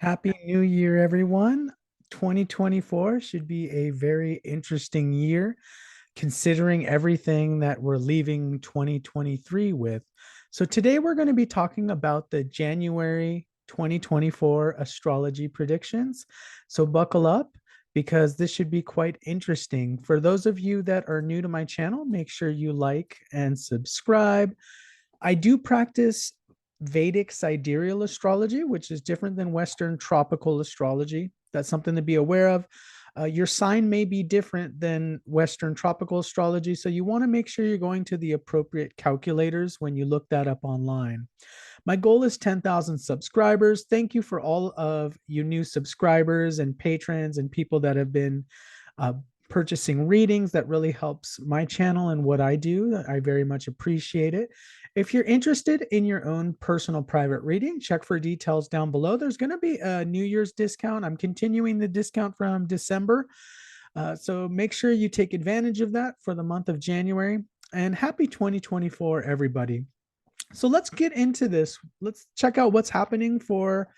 Happy New Year, everyone. 2024 should be a very interesting year considering everything that we're leaving 2023 with. So, today we're going to be talking about the January 2024 astrology predictions. So, buckle up because this should be quite interesting. For those of you that are new to my channel, make sure you like and subscribe. I do practice Vedic sidereal astrology, which is different than Western tropical astrology. That's something to be aware of. Your sign may be different than Western tropical astrology, so you want to make sure you're going to the appropriate calculators when you look that up online. My goal is 10,000 subscribers. Thank you for all of you new subscribers and patrons and people that have been uh, purchasing readings. That really helps my channel and what I do. I very much appreciate it. If you're interested in your own personal private reading, check for details down below. There's going to be a New Year's discount. I'm continuing the discount from December. So make sure you take advantage of that for the month of January. And happy 2024, everybody. So let's get into this. Let's check out what's happening for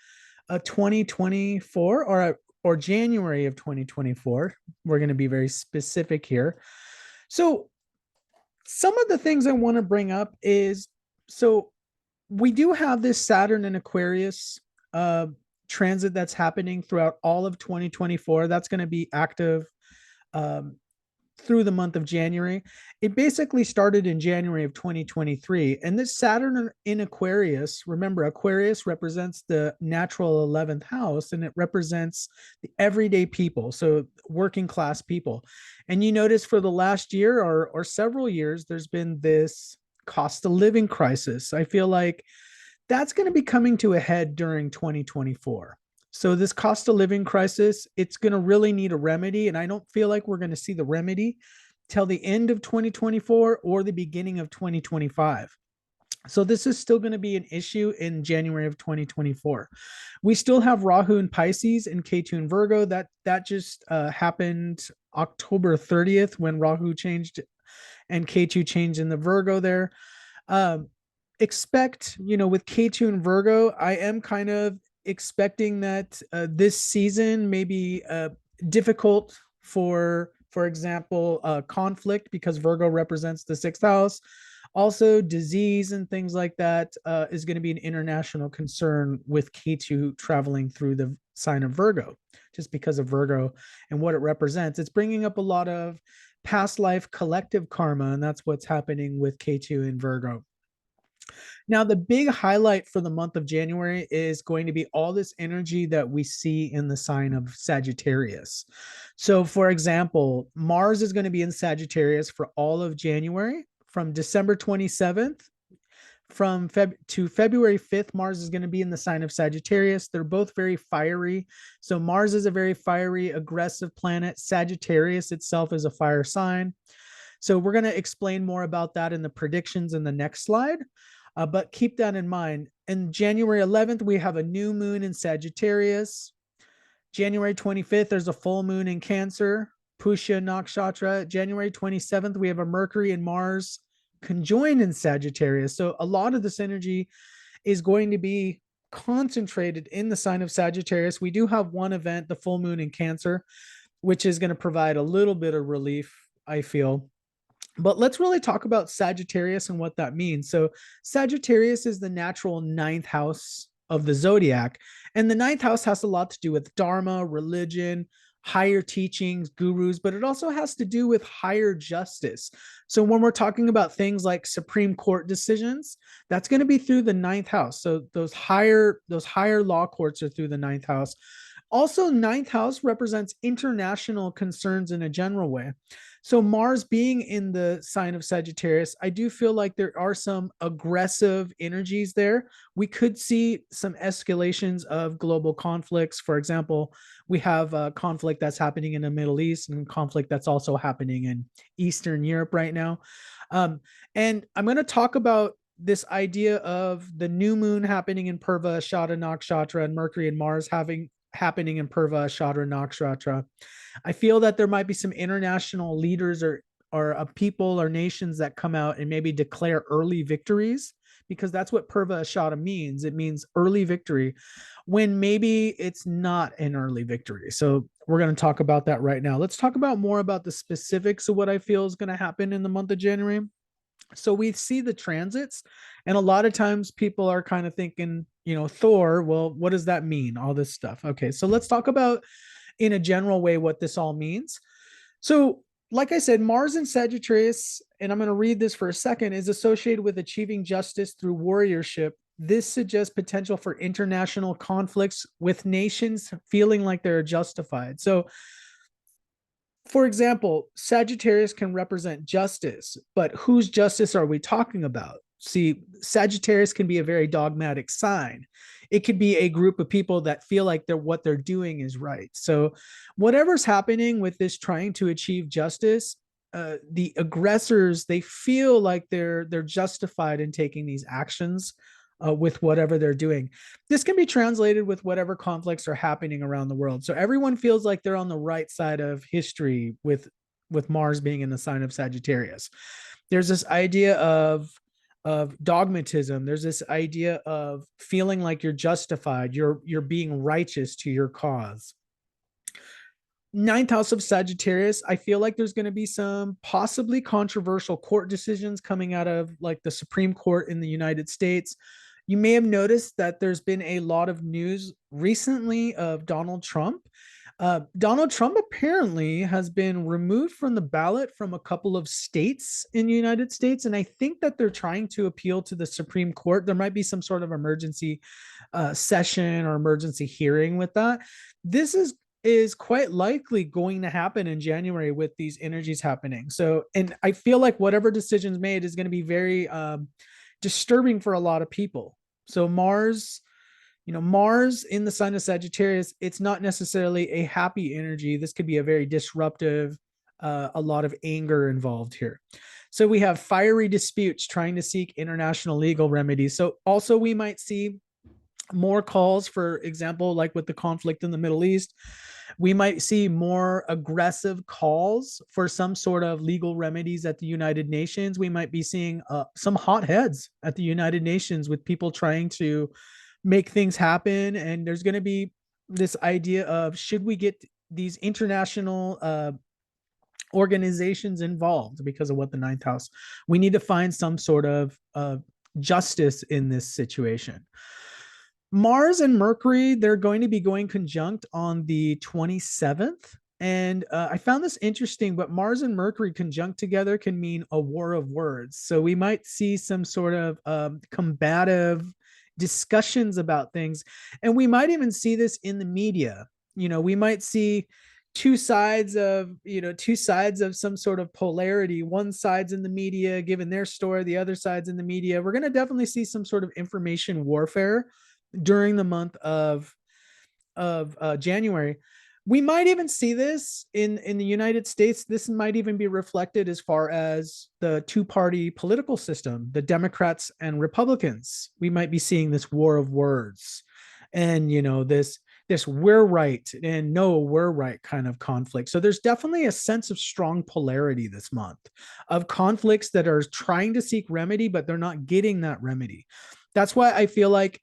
2024 or January of 2024. We're going to be very specific here. So some of the things I want to bring up is so we do have this Saturn and Aquarius uh, transit that's happening throughout all of 2024. That's going to be active um, through the month of January. It basically started in January of 2023. And this Saturn in Aquarius, remember, Aquarius represents the natural 11th house and it represents the everyday people, so working class people. And you notice for the last year or several years, there's been this cost of living crisis. I feel like that's going to be coming to a head during 2024. So this cost of living crisis, it's going to really need a remedy. And I don't feel like we're going to see the remedy till the end of 2024 or the beginning of 2025. So this is still going to be an issue in January of 2024. We still have Rahu in Pisces and Ketu in Virgo. That just happened October 30th when Rahu changed and Ketu changed in the Virgo there. Um, Expect, with K2 and Virgo, I am kind of expecting that this season may be difficult for example, conflict because Virgo represents the sixth house. Also, disease and things like that is going to be an international concern with K2 traveling through the sign of Virgo, just because of Virgo and what it represents. It's bringing up a lot of past life collective karma, and that's what's happening with K2 in Virgo. Now, the big highlight for the month of January is going to be all this energy that we see in the sign of Sagittarius. So, for example, Mars is going to be in Sagittarius for all of January from December 27th to February 5th. Mars is going to be in the sign of Sagittarius. They're both very fiery. So, Mars is a very fiery, aggressive planet. Sagittarius itself is a fire sign. So, we're going to explain more about that in the predictions in the next slide. But keep that in mind. In January 11th, we have a new moon in Sagittarius. January 25th, there's a full moon in Cancer, Pushya Nakshatra. January 27th, we have a Mercury and Mars conjoined in Sagittarius. So a lot of this energy is going to be concentrated in the sign of Sagittarius. We do have one event, the full moon in Cancer, which is going to provide a little bit of relief, I feel. But let's really talk about Sagittarius and what that means. So, Sagittarius is the natural ninth house of the zodiac. And the ninth house has a lot to do with Dharma, religion, higher teachings, gurus, but it also has to do with higher justice. So, when we're talking about things like Supreme Court decisions, that's going to be through the ninth house. So, those higher law courts are through the ninth house. Also, ninth house represents international concerns in a general way. So Mars being in the sign of Sagittarius, I do feel like there are some aggressive energies there. We could see some escalations of global conflicts. For example, we have a conflict that's happening in the Middle East and conflict that's also happening in Eastern Europe right now. Um, and I'm going to talk about this idea of the new moon happening in Purva Shada Nakshatra and Mercury and Mars happening in Purva Shada Nakshatra. I feel that there might be some international leaders or people or nations that come out and maybe declare early victories because that's what Purva Ashada means. It means early victory, when maybe it's not an early victory. So we're going to talk about that right now. Let's talk about more about the specifics of what I feel is going to happen in the month of January. So we see the transits, and a lot of times people are kind of thinking, Thor, well, what does that mean? All this stuff. Okay, so let's talk about in a general way what this all means. So, like I said, Mars in Sagittarius, and I'm going to read this for a second, is associated with achieving justice through warriorship. This suggests potential for international conflicts with nations feeling like they're justified. So, for example, Sagittarius can represent justice, but whose justice are we talking about? See, Sagittarius can be a very dogmatic sign. It could be a group of people that feel like what they're doing is right. So, whatever's happening with this trying to achieve justice, the aggressors, they feel like they're justified in taking these actions with whatever they're doing. This can be translated with whatever conflicts are happening around the world. So everyone feels like they're on the right side of history with Mars being in the sign of Sagittarius. There's this idea of dogmatism. There's this idea of feeling like you're justified, you're being righteous to your cause. Ninth house of Sagittarius, I feel like there's going to be some possibly controversial court decisions coming out of like the Supreme Court in the United States. You may have noticed that there's been a lot of news recently of Donald Trump. Donald Trump apparently has been removed from the ballot from a couple of states in the United States. And I think that they're trying to appeal to the Supreme Court. There might be some sort of emergency session or emergency hearing with that. This is quite likely going to happen in January with these energies happening. So, and I feel like whatever decisions made is going to be very disturbing for a lot of people. So Mars, Mars in the sign of Sagittarius, it's not necessarily a happy energy. This could be a very disruptive, a lot of anger involved here. So we have fiery disputes trying to seek international legal remedies. So also we might see more calls, for example, like with the conflict in the Middle East, we might see more aggressive calls for some sort of legal remedies at the United Nations. We might be seeing some hot heads at the United Nations with people trying to make things happen. And there's going to be this idea of, should we get these international organizations involved because of what the ninth house? We need to find some sort of justice in this situation. Mars and Mercury, they're going to be going conjunct on the 27th. And I found this interesting, but Mars and Mercury conjunct together can mean a war of words. So we might see some sort of combative discussions about things. And we might even see this in the media. We might see two sides of some sort of polarity. One side's in the media giving their story, the other side's in the media. We're going to definitely see some sort of information warfare during the month of January. We might even see this in the United States. This might even be reflected as far as the two-party political system, the Democrats and Republicans. We might be seeing this war of words, and this we're right and no, we're right kind of conflict. So there's definitely a sense of strong polarity this month of conflicts that are trying to seek remedy, but they're not getting that remedy. That's why I feel like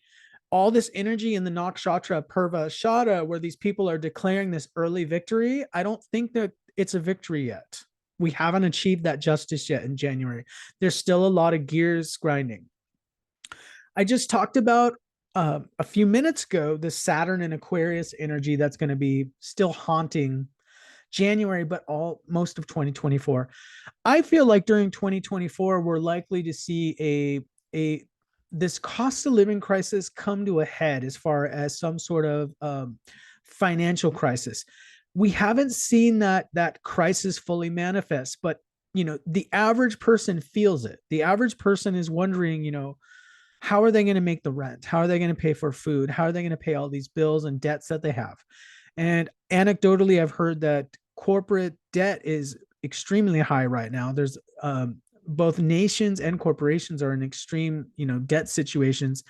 all this energy in the Nakshatra Purva Shada, where these people are declaring this early victory, I don't think that it's a victory yet. We haven't achieved that justice yet in January. There's still a lot of gears grinding. I just talked about a few minutes ago the Saturn and Aquarius energy that's going to be still haunting January, but most of 2024. I feel like during 2024, we're likely to see this cost of living crisis come to a head as far as some sort of financial crisis. We haven't seen that crisis fully manifest, but the average person feels it. The average person is wondering, how are they going to make the rent? How are they going to pay for food? How are they going to pay all these bills and debts that they have? And anecdotally, I've heard that corporate debt is extremely high right now. There's both nations and corporations are in extreme, debt situations.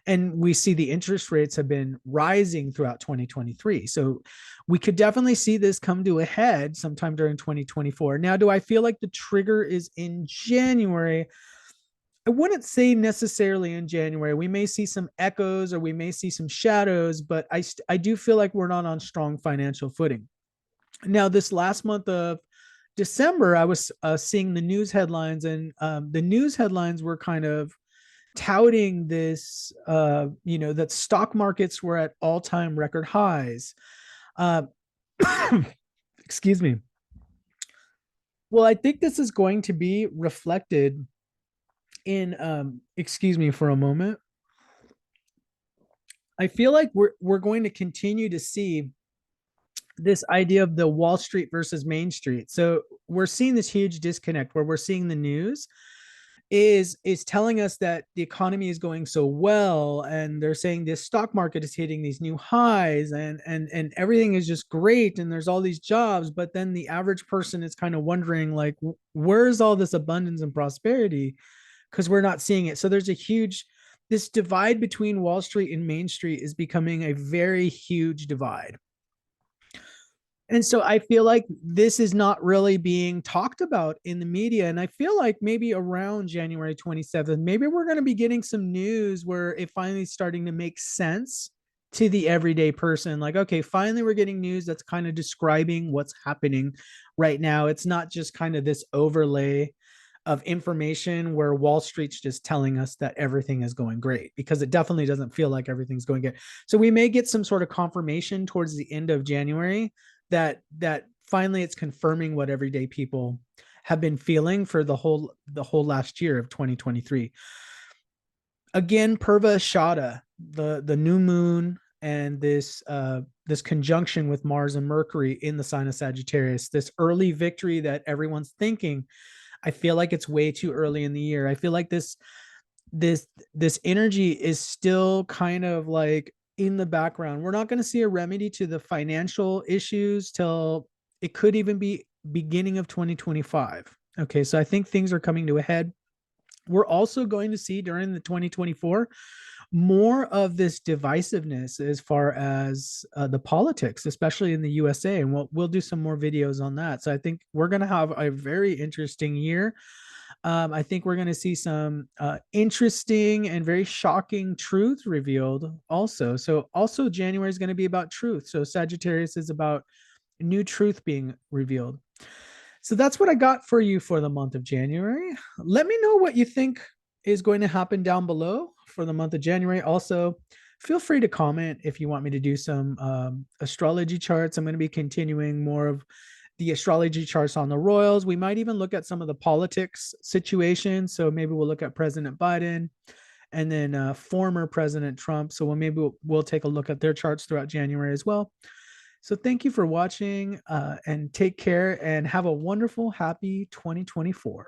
And we see the interest rates have been rising throughout 2023. So we could definitely see this come to a head sometime during 2024. Now, do I feel like the trigger is in January? I wouldn't say necessarily in January. We may see some echoes or we may see some shadows, but I do feel like we're not on strong financial footing. Now, this last month of December, I was seeing the news headlines, and the news headlines were kind of touting this, that stock markets were at all-time record highs. Uh, excuse me. Well, I think this is going to be reflected in, excuse me for a moment. I feel like we're going to continue to see this idea of the Wall Street versus Main Street. So we're seeing this huge disconnect where we're seeing the news is telling us that the economy is going so well, and they're saying this stock market is hitting these new highs, and everything is just great, and there's all these jobs, but then the average person is kind of wondering, like, where's all this abundance and prosperity, because we're not seeing it. So there's a huge, this divide between Wall Street and Main Street is becoming a very huge divide. And so I feel like this is not really being talked about in the media. And I feel like maybe around January 27th, maybe we're going to be getting some news where it finally is starting to make sense to the everyday person. Like, okay, finally we're getting news that's kind of describing what's happening right now. It's not just kind of this overlay of information where Wall Street's just telling us that everything is going great, because it definitely doesn't feel like everything's going good. So we may get some sort of confirmation towards the end of January that finally it's confirming what everyday people have been feeling for the whole last year of 2023. Again, Purva Shada, the new moon, and this conjunction with Mars and Mercury in the sign of Sagittarius, this early victory that everyone's thinking, I feel like it's way too early in the year. I feel like this energy is still kind of like in the background. We're not going to see a remedy to the financial issues till it could even be beginning of 2025. Okay, so I think things are coming to a head. We're also going to see during the 2024 more of this divisiveness as far as the politics, especially in the USA, and we'll do some more videos on that. So I think we're going to have a very interesting year. I think we're going to see some interesting and very shocking truth revealed also. So also January is going to be about truth. So Sagittarius is about new truth being revealed. So that's what I got for you for the month of January. Let me know what you think is going to happen down below for the month of January. Also, feel free to comment if you want me to do some astrology charts. I'm going to be continuing more of the astrology charts on the royals. We might even look at some of the politics situations. So maybe we'll look at President Biden and then former President Trump. So we'll take a look at their charts throughout January as well. So thank you for watching and take care and have a wonderful, happy 2024.